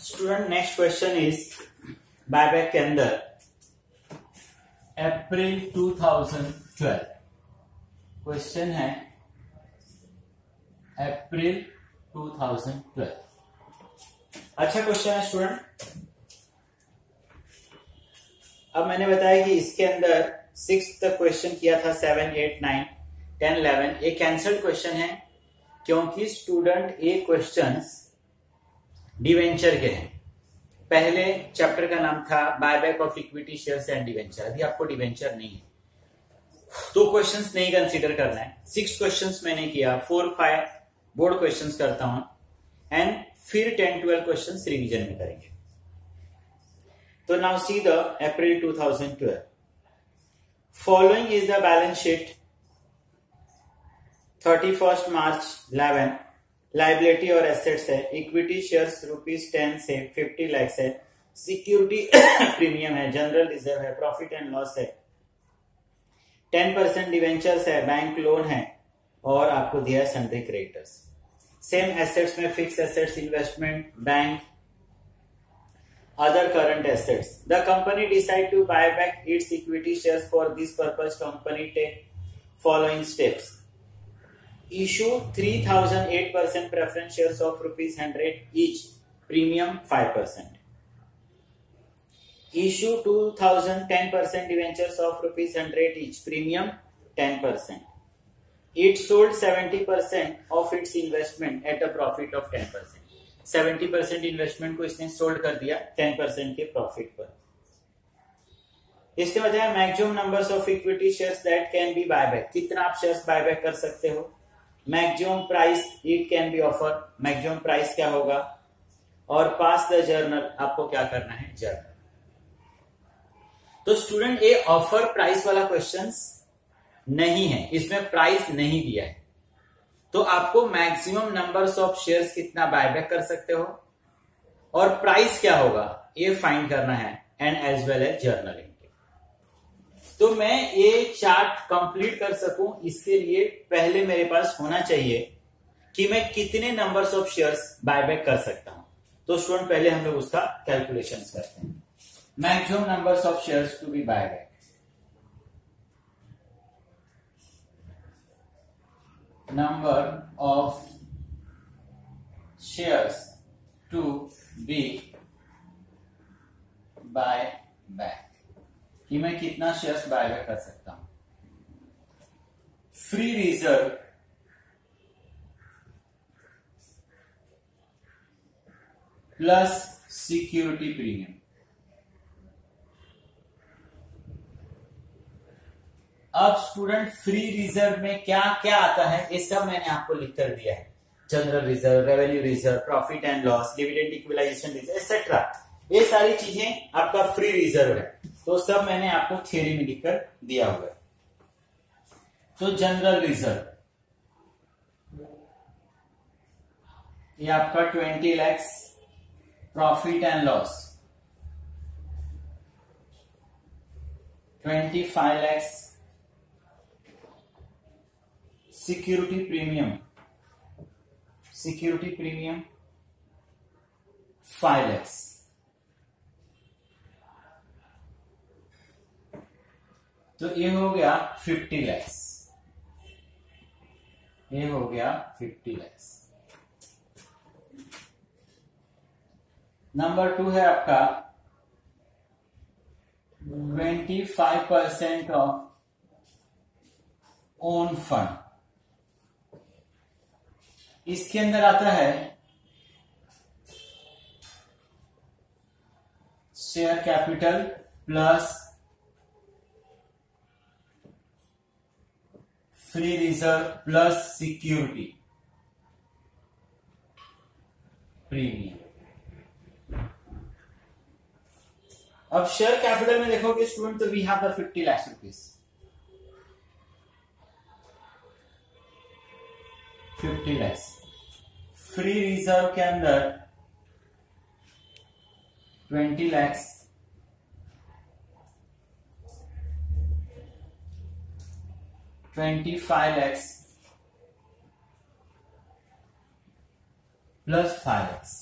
Student next question is buyback के अंदर अप्रैल 2012 question है अप्रैल 2012। अच्छा क्वेश्चन है स्टूडेंट। अब मैंने बताया कि इसके अंदर 6 तक क्वेश्चन किया था, 7, 8, 9, 10, 11 एक कैंसल्ड क्वेश्चन है क्योंकि स्टूडेंट ये क्वेश्चंस डिवेंचर के हैं। पहले चैप्टर का नाम था buyback of equity shares and debenture, अभी आपको डिवेंचर नहीं है तो क्वेश्चंस नहीं कंसीडर करना है। 6 क्वेश्चंस मैंने किया, 4, 5 बोर्ड क्वेश्चंस करता हूं एंड फिर 10, 12 क्वेश्चंस रिवीजन में करेंगे। तो now see the April 2012 following is the balance sheet 31 March 11। Liability और एसेट्स है, इक्विटी शेयर्स ₹10 से 50 लाख है, सिक्योरिटी प्रीमियम है, जनरल रिजर्व है, प्रॉफिट एंड लॉस है, 10% डिवेंचर्स है, बैंक लोन है और आपको दिया है सन्ड्री क्रेडिटर्स। सेम एसेट्स में fix assets, investment, bank, other current assets. The company decide to buy back its equity shares. For this purpose, company take following steps: issue 3008% preference shares of ₹100 each, premium 5%. Issue 2010% debentures of ₹100 each, premium 10%. It sold 70% of its investment at a profit of 10%. 70% investment को इसने sold कर दिया 10% के profit पर। इसने बताया maximum numbers of equity shares that can be buyback, कितना आप शेयर्स बायबैक कर सकते हो। Maximum price it can be offer, maximum price क्या होगा, और पास द जर्नल, आपको क्या करना है जर्नल। तो स्टूडेंट ये ऑफर प्राइस वाला क्वेश्चंस नहीं है, इसमें प्राइस नहीं दिया है तो आपको मैक्सिमम नंबर्स ऑफ शेयर्स कितना बायबैक कर सकते हो और प्राइस क्या होगा ये फाइंड करना है and as well as journal entry. तो मैं ये चार्ट कंप्लीट कर सकूं इसके लिए पहले मेरे पास होना चाहिए कि मैं कितने नंबर्स ऑफ शेयर्स बायबैक कर सकता हूं। तो स्टूडेंट पहले हम लोग उसका कैलकुलेशंस करते हैं। Maximum numbers of shares to be buyback, number of shares to be buy back, कि मैं कितना शेयर्स बायबैक कर सकता हूं। Free reserve plus security premium. अब स्टूडेंट फ्री रिजर्व में क्या क्या आता है ये सब मैंने आपको लिख कर दिया है। General reserve, revenue reserve, profit and loss, dividend equalisation reserve etcetera, ये सारी चीजें आपका फ्री रिजर्व है। तो सब मैंने आपको थ्योरी में लिखकर दिया हुआ है। तो जनरल रिजर्व ये आपका 20 lakh, profit and loss 25 lakh, security premium 5 lakh. तो ये हो गया 50 लाख, ये हो गया 50 लाख। नंबर 2 है आपका 25% ऑफ ओन फंड। इसके अंदर आता है share capital plus free reserve plus security premium. अब शेयर कैपिटल में देखोगे स्टूडेंट तो we have the 50 lakh rupees, 50 lakh. Free reserve के अंदर 20 लाख, $25 lakhs plus 5 lakhs.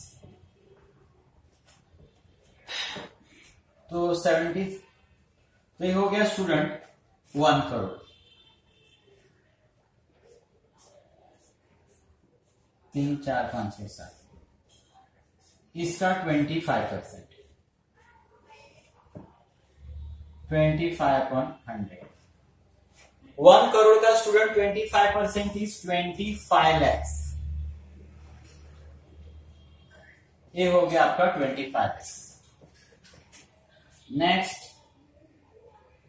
तो 70, तो ये हो गया स्टूडेंट 1 करोड़। 3, 4, 5, 6, 7, इसका 25%, 25/100। 1 करोड़ का स्टूडेंट 25% इज 25 lakhs। ये हो गया आपका 25 lakhs। Next,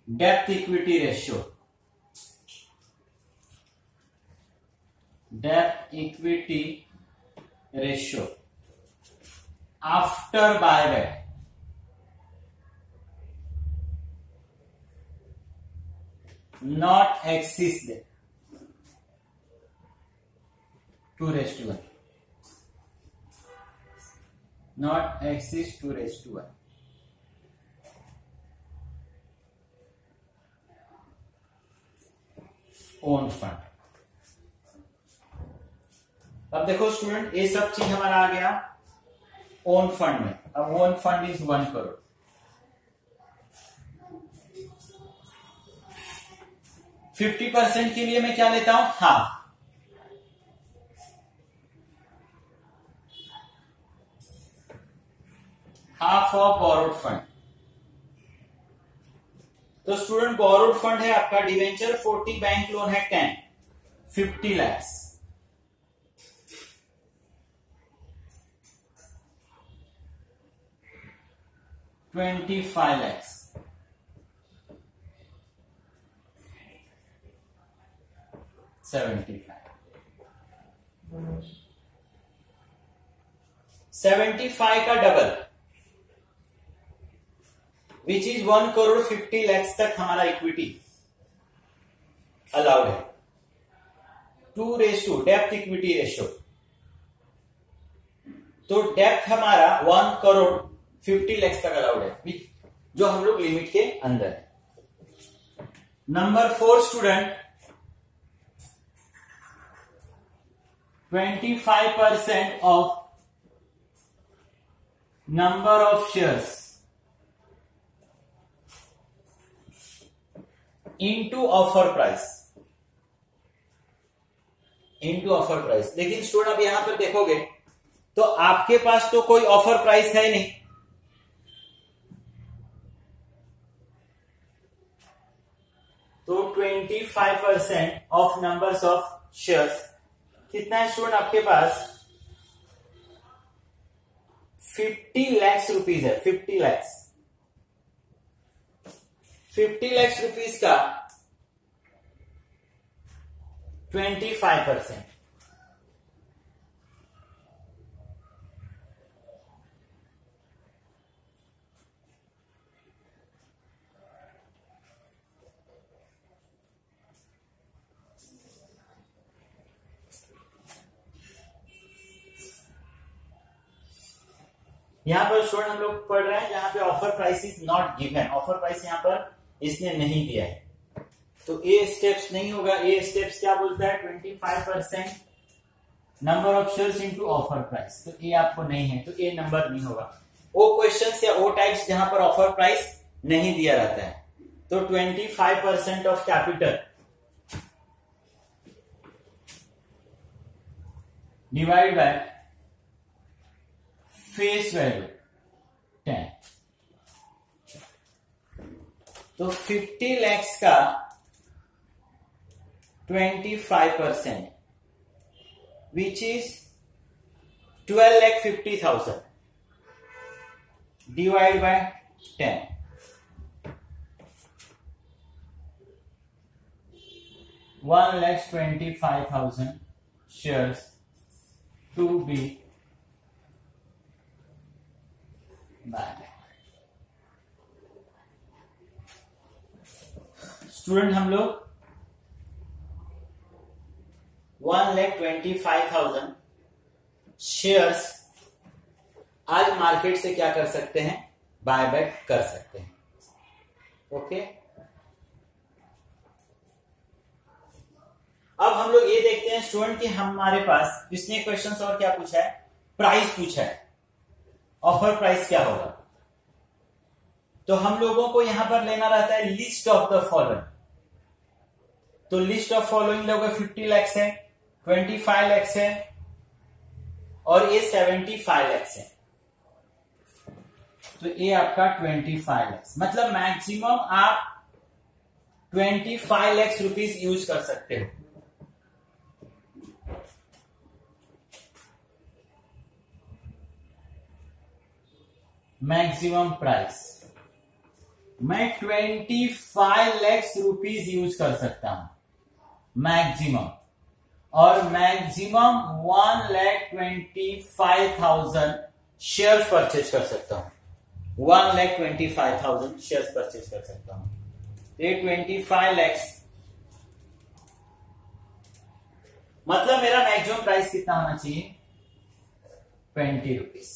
depth equity ratio. Depth equity ratio after buyback, not exceeds 2:1, not exceeds 2:1। Own fund. अब देखो स्टूडेंट, ये सब चीज हमारा आ गया ओन फंड में। अब own fund is 1 crore. Fifty % के लिए मैं क्या लेता हूं, हाफ ऑफ बोरोड फंड। तो स्टूडेंट बोरोड फंड है आपका डिवेंचर 40, बैंक लोन है 10, 50 lakhs। $25 lakhs, 75 का double which is 1 crore 50 lakhs तक हमारा इक्विटी अलाउड है। 2:2 डेप्थ इक्विटी रेशियो। तो डेप्थ हमारा 1 करोड़ 50 lakhs तक अलाउड है, जो हम लोग लिमिट के अंदर है। Number 4 student, 25% of number of shares into offer price, into offer price. लेकिन स्टूडेंट अब यहां पर देखोगे तो आपके पास तो कोई ऑफर प्राइस है नहीं, तो 25% ऑफ नंबर्स ऑफ शेयर्स कितना है स्टूडेंट आपके पास, 50 lakhs रुपीज है। 50 lakhs, 50 lakhs रुपीज का 25%, यहां पर स्टूडेंट हम लोग पढ़ रहे हैं जहां पे offer price is not given. Offer price यहां पर इसने नहीं दिया है, तो ए स्टेप्स नहीं होगा। ए स्टेप्स क्या बोलता है, 25% number of shares into offer price, तो ए आपको नहीं है, तो ए नंबर नहीं होगा। ओ क्वेश्चंस या ओ टाइप्स जहां पर ऑफर प्राइस नहीं दिया रहता है, तो 25% of capital divide by face value 10, तो 50 lakhs का 25% which is 12,50,000 divide by 10, 1,25,000 shares to be student हम लोग 1,25,000 शेयर्स आज मार्केट से क्या कर सकते हैं, बायबैक कर सकते हैं। ओके, अब हम लोग ये देखते हैं स्टूडेंट कि हमारे पास इसने क्वेश्चंस और क्या पूछा है, प्राइस पूछा है, ऑफर प्राइस क्या होगा। तो हम लोगों को यहां पर लेना रहता है लिस्ट ऑफ द फॉलोइंग। तो लिस्ट ऑफ फॉलोइंग लोग 50 लाख है, 25 लाख है और ये 75 लाख है। तो ये आपका 25 लाख, मतलब मैक्सिमम आप 25 लाख रुपीज यूज कर सकते हो। मैक्सिमम प्राइस मैं 25 लाख रुपीज यूज कर सकता हूं मैक्सिमम, और मैक्सिमम 1,25,000 शेयर परचेज कर सकता हूं। 1,25,000 शेयर परचेज कर सकता हूं। ये 25 लाख, मतलब मेरा मैक्सिमम प्राइस कितना होना चाहिए? 20 रुपीज।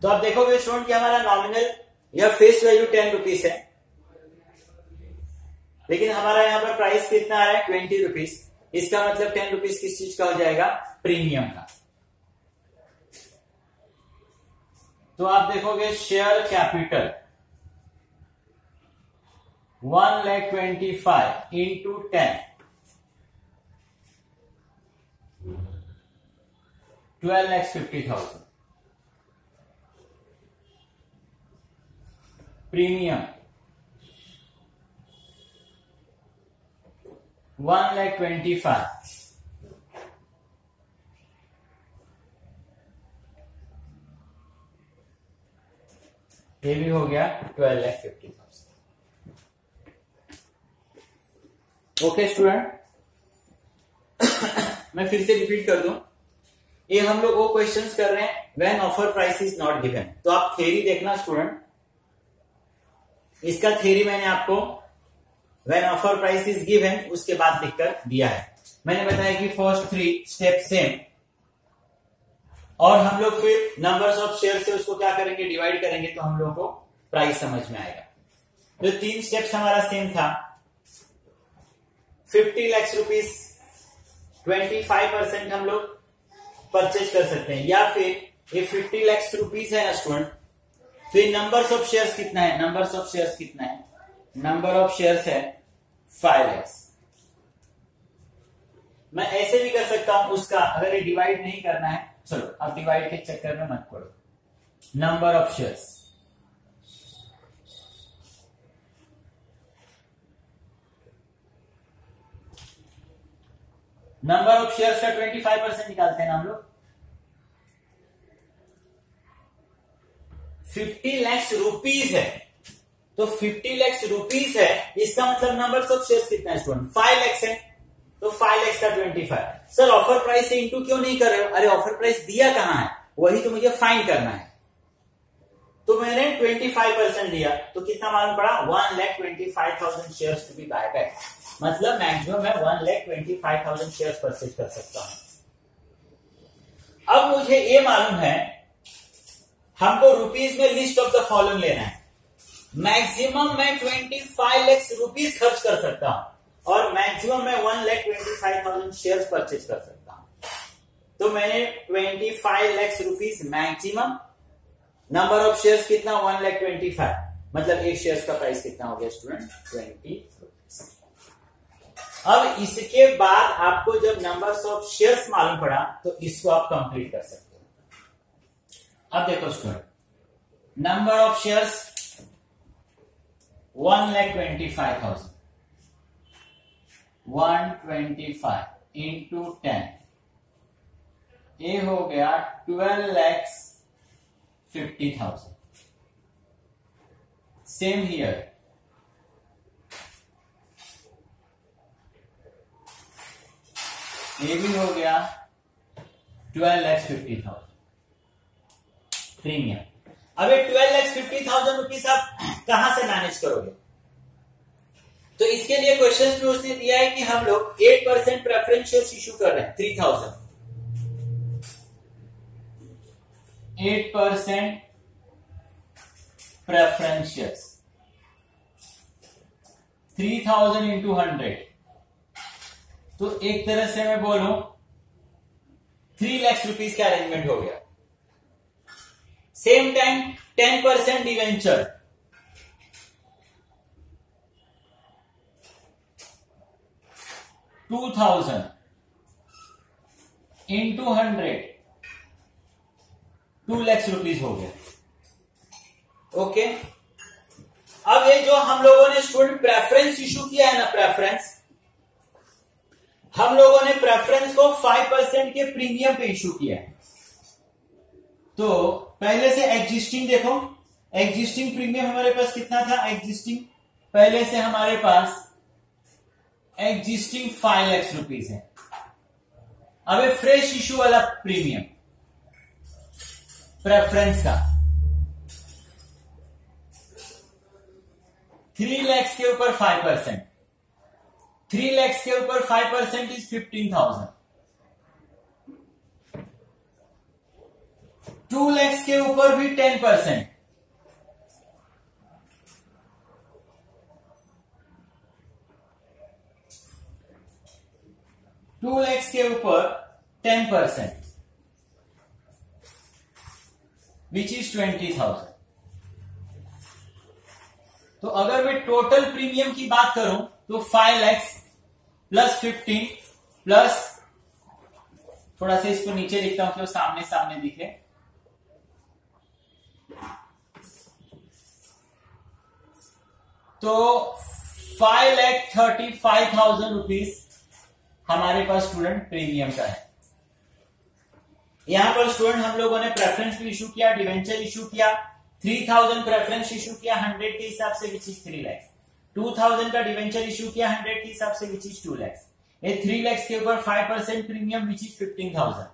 तो आप देखोगे स्टूडेंट कि हमारा नॉमिनल या फेस वैल्यू 10 रुपीज है, लेकिन हमारा यहां पर प्राइस कितना आ रहा है? 20 रुपीज। इसका मतलब 10 रुपीज किस चीज का हो जाएगा? प्रीमियम का। तो आप देखोगे शेयर कैपिटल 1,25,000 इंटू 10, 12,50,000। प्रीमियम 1,25,000। ये भी हो गया 12,50,000। ओके स्टूडेंट, मैं फिर से रिपीट कर दूं, ये हम लोग वो क्वेश्चंस कर रहे हैं when offer price is not given. तो आप थ्योरी देखना स्टूडेंट, इसका थ्योरी मैंने आपको when offer price is given उसके बाद लिखकर दिया है। मैंने बताया कि फर्स्ट 3 स्टेप सेम, और हम लोग फिर नंबर्स ऑफ शेयर से उसको क्या करेंगे? डिवाइड करेंगे, तो हम लोग को प्राइस समझ में आएगा। तो 3 स्टेप्स हमारा सेम था। 50 लाख रुपीज 25% हम लोग परचेज कर सकते हैं, या फिर ये 50 लाख रुपीज है ना स्टूडेंट, तो ये नंबर्स ऑफ शेयर्स कितना है? नंबर्स ऑफ शेयर्स कितना है? नंबर ऑफ शेयर्स है 5 लाख। मैं ऐसे भी कर सकता हूं उसका, अगर ये डिवाइड नहीं करना है, चलो अब डिवाइड के चक्कर में मत पड़ो। Number of shares, number of shares का 25% निकालते हैं ना हम लोग। 50 लाख रुपीज है, तो 50 लाख रुपीज है, इसका मतलब नंबर ऑफ शेयर्स कितना है स्टूडेंट? 5 लाख है, तो 5 लाख का 25। सर ऑफर प्राइस से इंटू क्यों नहीं कर रहे हो? अरे ऑफर प्राइस दिया कहां है, वही तो मुझे फाइंड करना है। तो मैंने 25% दिया, तो कितना मालूम पड़ा? 1,25,000 shares to be buy back, मतलब मैक्सिमम मैं 1,25,000 शेयर्स परचेज कर सकता हूं। अब मुझे ये मालूम है, हमको रुपीज में लिस्ट ऑफ द फॉलोइंग लेना है। मैक्सिमम मैं 25 लाख रुपीज खर्च कर सकता हूं, और मैक्सिमम मैं 1,25,000 शेयर्स परचेज कर सकता हूं। तो मैंने 25 lakh rupees maximum, number of shares कितना? 1,25,000, मतलब एक शेयर्स का प्राइस कितना हो गया स्टूडेंट? 20 रुपीज। अब इसके बाद आपको जब नंबर्स ऑफ शेयर्स मालूम पड़ा, तो इसको आप कंप्लीट कर सकते हो। अब देखो student, number of shares 1,25,000, 125 into 10, ये हो गया 12,50,000। सेम हियर, ये भी हो गया 12,50,000 प्रीमियम। अब ये 12,50,000 रुपीज आप कहां से मैनेज करोगे? तो इसके लिए क्वेश्चंस में उसने दिया है कि हम लोग 8% प्रेफरेंस शेयर्स इशू कर रहे हैं 3,000, 8% प्रेफरेंस शेयर्स 3,000 इंटू 100, तो एक तरह से मैं बोलूं 3 लाख रुपीज का अरेंजमेंट हो गया। Same time 10% debenture 2000 into 100 2 lakh rupees हो गया। ओके, अब ये जो हम लोगों ने स्टूडेंट प्रेफरेंस इशू किया है ना, प्रेफरेंस हम लोगों ने प्रेफरेंस को 5% के प्रीमियम पे इशू किया है। तो पहले से एग्जिस्टिंग देखो, एग्जिस्टिंग प्रीमियम हमारे पास कितना था, एग्जिस्टिंग पहले से हमारे पास एग्जिस्टिंग 5 लाख रुपीज है। अब ये फ्रेश इशू वाला प्रीमियम प्रेफरेंस का 3 लाख के ऊपर 5%, 3 लाख के ऊपर 5% इज 15,000, 2 लाख के ऊपर भी 10%, 2 लाख के ऊपर 10% विच इज 20,000। तो अगर मैं टोटल प्रीमियम की बात करूं तो 5 लाख प्लस 15 प्लस, थोड़ा सा इसको नीचे लिखता हूं कि वो सामने सामने दिखे, तो 5,35,000 रुपीज हमारे पास स्टूडेंट प्रीमियम का है। यहां पर स्टूडेंट हम लोगों ने प्रेफरेंस भी इशू किया, डिवेंचर इशू किया, 3,000 प्रेफरेंस इशू किया 100 के हिसाब से विच इज 3 लाख, 2,000 का डिवेंचर इशू किया 100 के हिसाब से विच इज 2 लाख, ये 3 लाख के ऊपर 5% प्रीमियम विच इज 15,000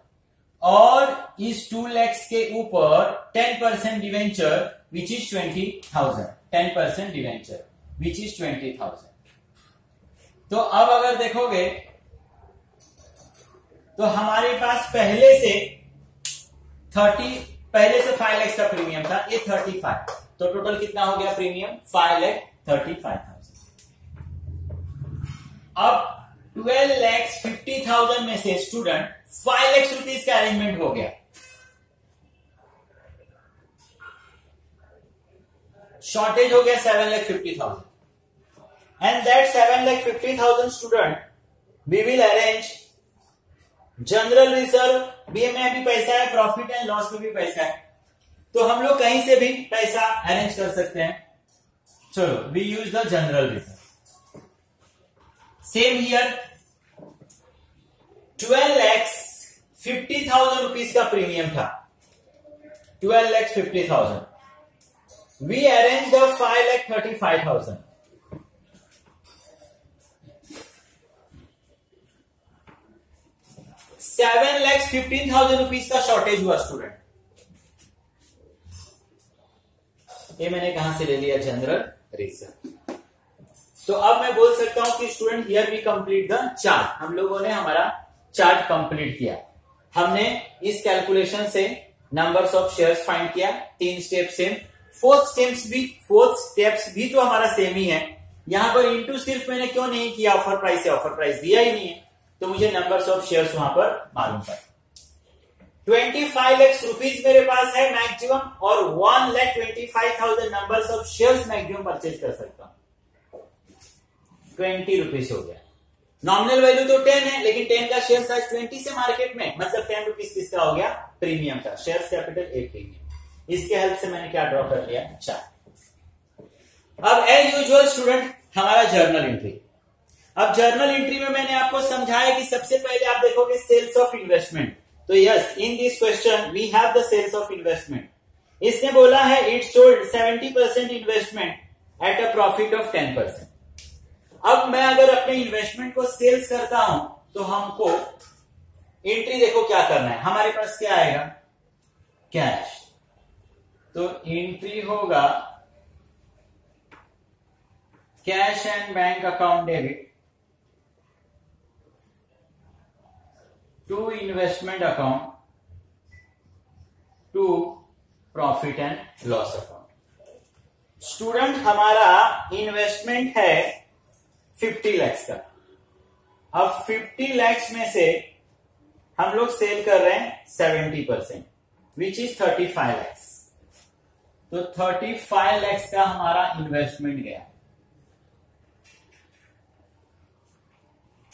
और इस 2 लाख के ऊपर 10% debenture which is 20,000, 10% debenture which is 20,000। तो अब अगर देखोगे तो हमारे पास पहले से 5 लाख का प्रीमियम था, ये 35, तो टोटल कितना हो गया प्रीमियम 5,35,000। अब 12,50,000 में से स्टूडेंट 5 लाख रुपीज का अरेंजमेंट हो गया, शॉर्टेज हो गया 7,50,000 and that 7,50,000 student we will arrange general reserve में भी पैसा है, प्रॉफिट एंड लॉस में भी पैसा है, तो हम लोग कहीं से भी पैसा अरेंज कर सकते हैं। चलो we use the general reserve. Same here 12,50,000 rupees का प्रीमियम था, 12,50,000, वी अरेंज द 5,35,000, 7,15,000 रुपीज का शॉर्टेज हुआ स्टूडेंट, ये मैंने कहां से ले लिया, जनरल रिजर्व। तो अब मैं बोल सकता हूं कि student here we complete the chart, हम लोगों ने हमारा चार्ट कंप्लीट किया। हमने इस कैलकुलेशन से नंबर्स ऑफ शेयर्स फाइंड किया, 3 स्टेप सेम, फोर्थ स्टेप्स भी तो हमारा सेम ही है। यहां पर इंटू सिर्फ मैंने क्यों नहीं किया, ऑफर प्राइस है, ऑफर प्राइस दिया ही नहीं है, तो मुझे नंबर्स ऑफ शेयर्स वहां पर मालूम पड़ा। 25 लाख रुपीज मेरे पास है मैक्सिमम और 1,25,000 numbers of shares maximum purchase कर सकता हूं, 20 रुपीज हो गया। नॉमिनल वैल्यू तो 10 है, लेकिन 10 का शेयर साइज 20 से मार्केट में, मतलब 10 रुपीज किसका हो गया, प्रीमियम का, शेयर कैपिटल ए प्रीमियम। इसके हेल्प से मैंने क्या ड्रॉ कर लिया, चार्ट। अब एज यूजुअल स्टूडेंट हमारा जर्नल एंट्री। अब जर्नल एंट्री में मैंने आपको समझाया कि सबसे पहले आप देखोगे सेल्स ऑफ इन्वेस्टमेंट, तो yes in this question we have the sales of investment. इसने बोला है it sold 70% investment at a profit of 10%। अब मैं अगर अपने इन्वेस्टमेंट को सेल्स करता हूं तो हमको एंट्री देखो क्या करना है, हमारे पास क्या आएगा, कैश, तो एंट्री होगा cash and bank account debit to investment account to profit and loss account. Student हमारा इन्वेस्टमेंट है 50 लाख का। अब 50 लाख में से हम लोग सेल कर रहे हैं 70%, विच इज 35 लाख, तो 35 लाख का हमारा इन्वेस्टमेंट गया।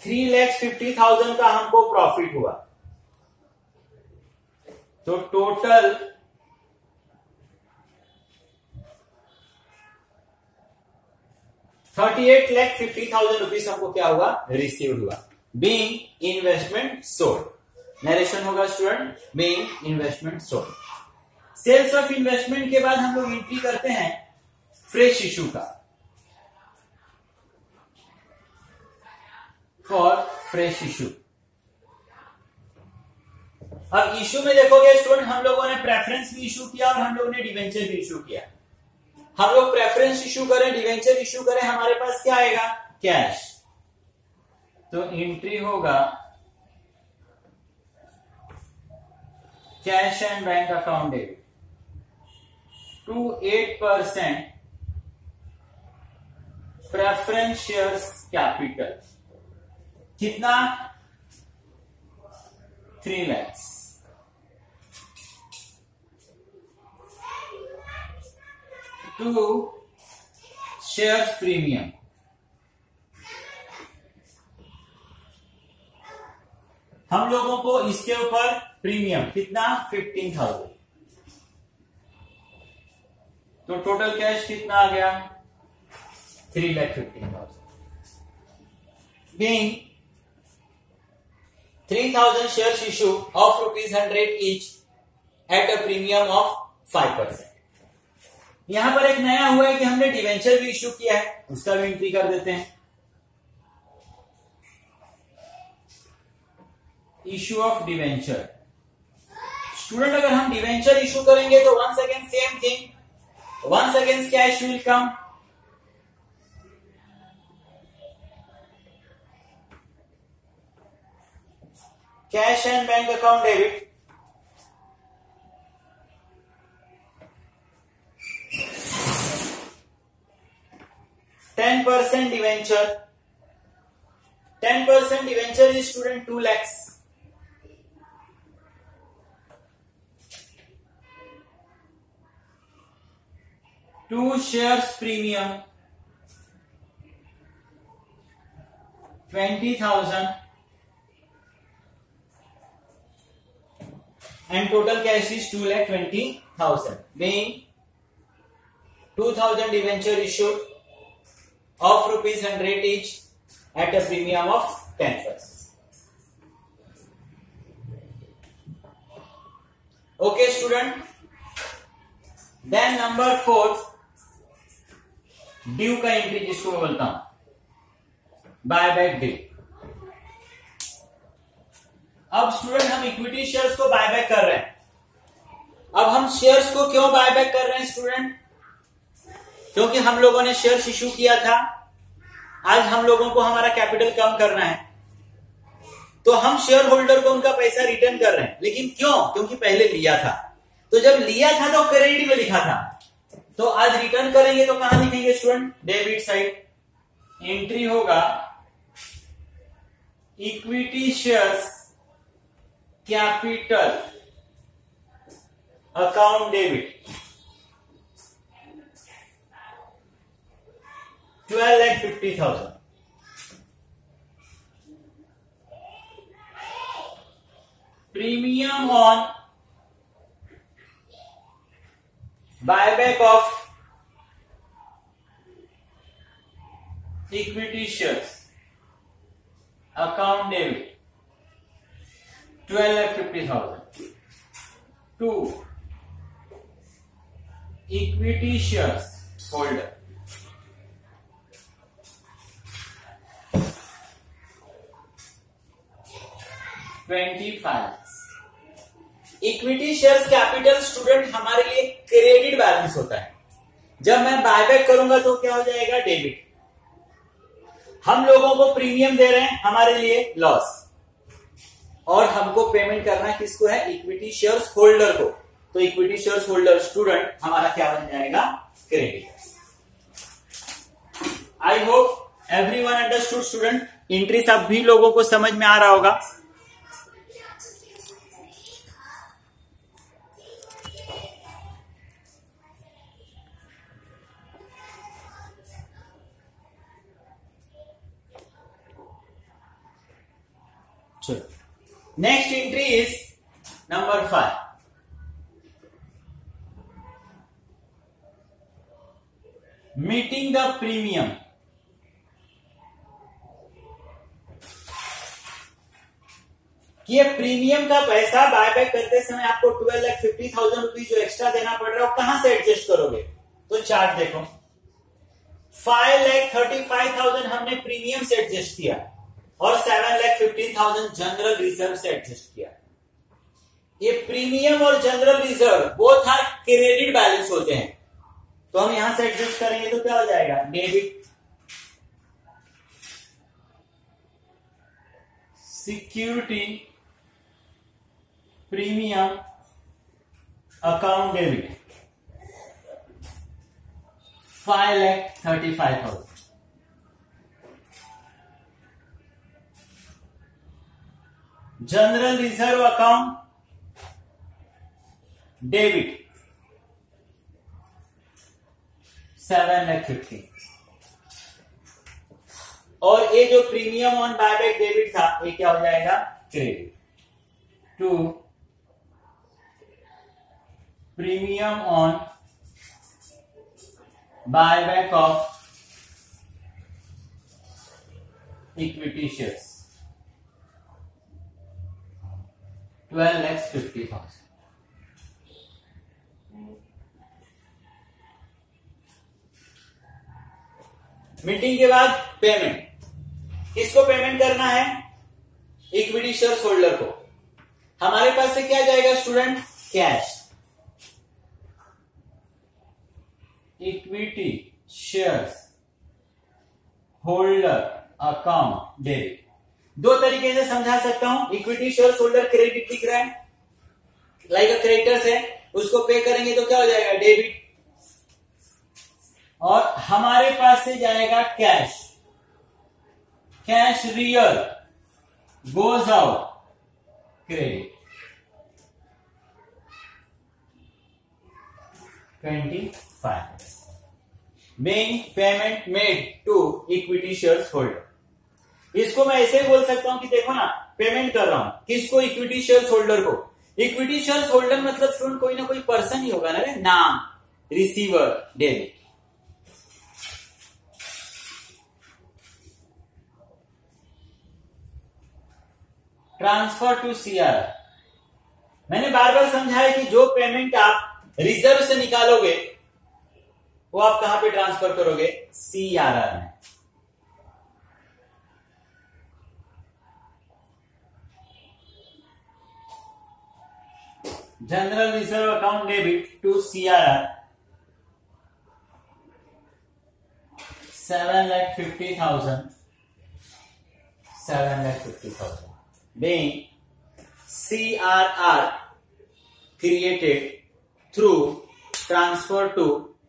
3,50,000 का हमको प्रॉफिट हुआ, तो टोटल 38,50,000 रुपीज हमको क्या हुआ, रिसीव हुआ। बीइंग इन्वेस्टमेंट सोल्ड, नरेशन होगा student, being investment sold. Sales of investment के बाद हम लोग एंट्री करते हैं फ्रेश इशू का, फॉर फ्रेश इशू। अब इशू में देखोगे स्टूडेंट, हम लोगों ने प्रेफरेंस भी इशू किया और हम लोगों ने डिवेंचर भी इशू किया। हम लोग प्रेफरेंस इशू करें, डिवेंचर इशू करें, हमारे पास क्या आएगा, कैश। तो एंट्री होगा cash and bank account debit to 8% preference shares capital, कितना, 3 lakhs। टू शेयर्स प्रीमियम, हम लोगों को इसके ऊपर प्रीमियम कितना, 15,000। तो टोटल कैश कितना आ गया, 3,15,000। Being 3,000 shares issue of ₹100 each at a premium of 5%। यहां पर एक नया हुआ है कि हमने डिवेंचर भी इश्यू किया है, उसका भी एंट्री कर देते हैं। इश्यू ऑफ डिवेंचर, स्टूडेंट अगर हम डिवेंचर इश्यू करेंगे तो once again same thing, once again cash will come. Cash and bank account debit, %10 debenture, 10% debenture is student 2 lakhs। To shares premium 20,000 and total cash is 2,20,000, being 2,000 debenture issued of ₹100 each at a premium of 10%. Okay student, then number 4 due का entry जिसको बोलता हूं, buy back due. अब student हम equity shares को buy back कर रहे हैं। अब हम शेयर्स को क्यों बाय बैक कर रहे हैं स्टूडेंट, क्योंकि हम लोगों ने शेयर्स इश्यू किया था, आज हम लोगों को हमारा कैपिटल कम करना है, तो हम शेयर होल्डर को उनका पैसा रिटर्न कर रहे हैं। लेकिन क्यों, क्योंकि पहले लिया था, तो जब लिया था तो क्रेडिट में लिखा था, तो आज रिटर्न करेंगे तो कहां लिखेंगे स्टूडेंट, डेबिट साइड। एंट्री होगा equity shares capital account debit 12,50,000। Premium on buyback of equity shares account debit 12,50,000 to equity shares holder 25। Equity shares capital student हमारे लिए क्रेडिट बैलेंस होता है, जब मैं बायबैक करूंगा तो क्या हो जाएगा, डेबिट। हम लोगों को प्रीमियम दे रहे हैं, हमारे लिए लॉस, और हमको पेमेंट करना किसको है, इक्विटी शेयर्स होल्डर को। तो इक्विटी शेयर्स होल्डर स्टूडेंट हमारा क्या बन जाएगा, credit. I hope everyone understood student. Entry सभी लोगों को समझ में आ रहा होगा। चलो next entry is number 5। Meeting the premium. कि ये प्रीमियम का पैसा बायबैक करते समय आपको 12,50,000 रुपीज जो एक्स्ट्रा देना पड़ रहा है, कहां से एडजस्ट करोगे? तो चार्ट देखो, 5,35,000 हमने प्रीमियम से एडजस्ट किया और 7,15,000 जनरल रिजर्व से एडजस्ट किया। ये प्रीमियम और general reserve both are credit balance होते हैं, तो हम यहां से एडजस्ट करेंगे तो क्या हो जाएगा? Debit. Security premium account debit 5,35,000। General reserve account debit 7,50,000। और ये जो प्रीमियम ऑन बायबैक डेबिट था, ये क्या हो जाएगा? Credit to premium on buyback of equity shares 12,50,000। Meeting के बाद पेमेंट, किसको पेमेंट करना है? इक्विटी शेयर होल्डर को। हमारे पास से क्या जाएगा student? Cash. Equity shares holder account debit. दो तरीके से समझा सकता हूं। इक्विटी शेयर्स होल्डर क्रेडिट दिख रहा है, लाइक अ क्रेडिटर्स है, उसको पे करेंगे तो क्या हो जाएगा? डेबिट। और हमारे पास से जाएगा cash. Cash real goes out credit 25। being payment made to equity shares holder। इसको मैं ऐसे बोल सकता हूं कि देखो ना, पेमेंट कर रहा हूं किसको? इक्विटी शेयर्स होल्डर को। इक्विटी शेयर्स होल्डर मतलब स्टूडेंट कोई ना कोई पर्सन ही होगा ना, नाम, receiver, debit. Transfer to CRR. मैंने बार बार समझाया कि जो पेमेंट आप रिजर्व से निकालोगे वो आप कहां पे ट्रांसफर करोगे? सीआरआर में। General reserve account debit to CRR 7,50,000 7,50,000 being CRR created through transfer to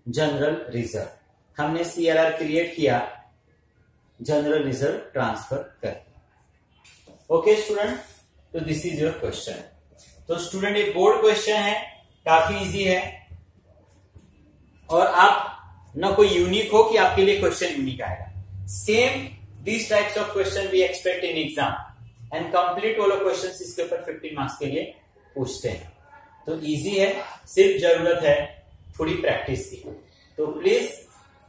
general reserve. हमने सीआरआर क्रिएट किया, जनरल रिजर्व ट्रांसफर कर। ओके स्टूडेंट, तो दिस इज योर क्वेश्चन। तो स्टूडेंट ये बोर्ड क्वेश्चन है, काफी इजी है, और आप ना कोई यूनिक हो कि आपके लिए क्वेश्चन यूनिक आएगा। Same this types of question we expect in exam and complete वाला क्वेश्चन इसके ऊपर 15 मार्क्स के लिए पूछते हैं। तो इजी है, सिर्फ जरूरत है थोड़ी प्रैक्टिस की। तो प्लीज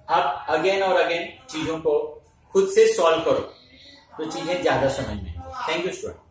आप अगेन और अगेन चीजों को खुद से सॉल्व करो, तो चीजें ज्यादा समझ में। Thank you student.